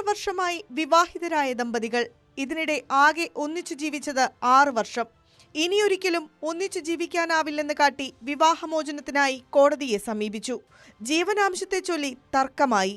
വർഷമായി വിവാഹിതരായ ദമ്പതികൾ. ഇതിനിടെ ആകെ ഒന്നിച്ചു ജീവിച്ചത് 6 വർഷം. ഇനിയൊരിക്കലും ഒന്നിച്ചു ജീവിക്കാനാവില്ലെന്ന് കാട്ടി വിവാഹമോചനത്തിനായി കോടതിയെ സമീപിച്ചു. ജീവനാംശത്തെ ചൊല്ലി തർക്കമായി.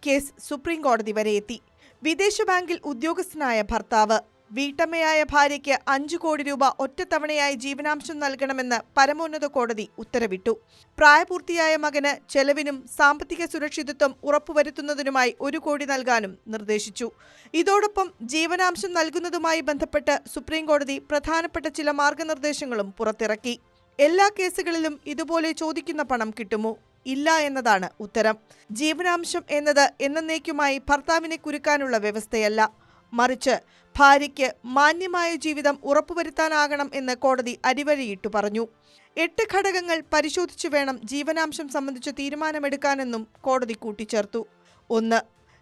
കേസ് സുപ്രീം കോടതി വരെ എത്തി. വിദേശ ബാങ്കിൽ ഉദ്യോഗസ്ഥനായ ഭർത്താവ് വീട്ടമ്മയായ ഭാര്യയ്ക്ക് 5 കോടി രൂപ ഒറ്റത്തവണയായി ജീവനാംശം നൽകണമെന്ന് പരമോന്നത കോടതി ഉത്തരവിട്ടു. പ്രായപൂർത്തിയായ മകന് ചെലവിനും സാമ്പത്തിക സുരക്ഷിതത്വം ഉറപ്പുവരുത്തുന്നതിനുമായി 1 കോടി നൽകാനും നിർദ്ദേശിച്ചു. ഇതോടൊപ്പം ജീവനാംശം നൽകുന്നതുമായി ബന്ധപ്പെട്ട് സുപ്രീം കോടതി പ്രധാനപ്പെട്ട ചില മാർഗനിർദ്ദേശങ്ങളും പുറത്തിറക്കി. എല്ലാ കേസുകളിലും ഇതുപോലെ ചോദിക്കുന്ന പണം കിട്ടുമോ? ഇല്ല എന്നതാണ് ഉത്തരം. ജീവനാംശം എന്നത് എന്നേക്കുമായി ഭർത്താവിനെ കുരുക്കാനുള്ള വ്യവസ്ഥയല്ല, മറിച്ച് ഭാര്യയ്ക്ക് മാന്യമായ ജീവിതം ഉറപ്പുവരുത്താനാകണം എന്ന് കോടതി അടിവരയിട്ടു പറഞ്ഞു. 8 ഘടകങ്ങൾ പരിശോധിച്ചു വേണം ജീവനാംശം സംബന്ധിച്ച തീരുമാനമെടുക്കാനെന്നും കോടതി കൂട്ടിച്ചേർത്തു. 1.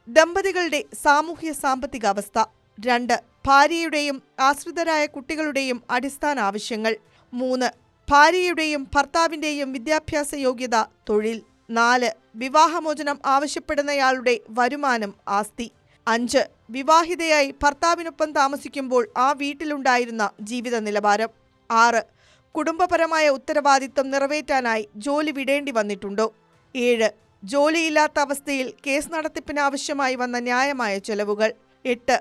ദമ്പതികളുടെ സാമൂഹ്യ സാമ്പത്തിക അവസ്ഥ. 2. ഭാര്യയുടെയും ആശ്രിതരായ കുട്ടികളുടെയും അടിസ്ഥാന ആവശ്യങ്ങൾ. 3. ഭാര്യയുടെയും ഭർത്താവിന്റെയും വിദ്യാഭ്യാസ യോഗ്യത, തൊഴിൽ. 4. വിവാഹമോചനം ആവശ്യപ്പെടുന്നയാളുടെ വരുമാനം, ആസ്തി. 5. വിവാഹിതയായി ഭർത്താവിനൊപ്പം താമസിക്കുമ്പോൾ ആ വീട്ടിലുണ്ടായിരുന്ന ജീവിത നിലവാരം. 6. കുടുംബപരമായ ഉത്തരവാദിത്വം നിറവേറ്റാനായി ജോലി വിടേണ്ടി വന്നിട്ടുണ്ടോ? 7. ജോലിയില്ലാത്ത അവസ്ഥയിൽ കേസ് നടത്തിപ്പിന് ആവശ്യമായി വന്ന ന്യായമായ ചെലവുകൾ. 8.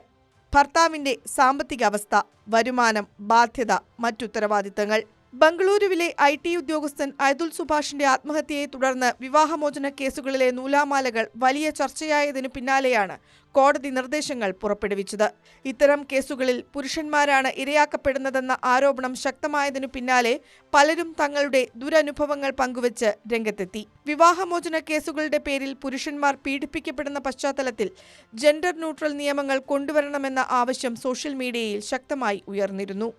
ഭർത്താവിന്റെ സാമ്പത്തിക അവസ്ഥ, വരുമാനം, ബാധ്യത, മറ്റുത്തരവാദിത്തങ്ങൾ. ബംഗളൂരുവിലെ IT ഉദ്യോഗസ്ഥൻ അയതുൽ സുഭാഷിന്റെ ആത്മഹത്യയെ തുടർന്ന് വിവാഹമോചന കേസുകളിലെ നൂലാമാലകൾ വലിയ ചർച്ചയായതിനു പിന്നാലെയാണ് കോടതി നിർദ്ദേശങ്ങൾ പുറപ്പെടുവിച്ചത്. ഇത്തരം കേസുകളിൽ പുരുഷന്മാരാണ് ഇരയാക്കപ്പെടുന്നതെന്ന ആരോപണം ശക്തമായതിനു പിന്നാലെ പലരും തങ്ങളുടെ ദുരനുഭവങ്ങൾ പങ്കുവച്ച് രംഗത്തെത്തി. വിവാഹമോചന കേസുകളുടെ പേരിൽ പുരുഷന്മാർ പീഡിപ്പിക്കപ്പെടുന്ന പശ്ചാത്തലത്തിൽ ജെൻഡർ ന്യൂട്രൽ നിയമങ്ങൾ കൊണ്ടുവരണമെന്ന ആവശ്യം സോഷ്യൽ മീഡിയയിൽ ശക്തമായി ഉയർന്നിരുന്നു.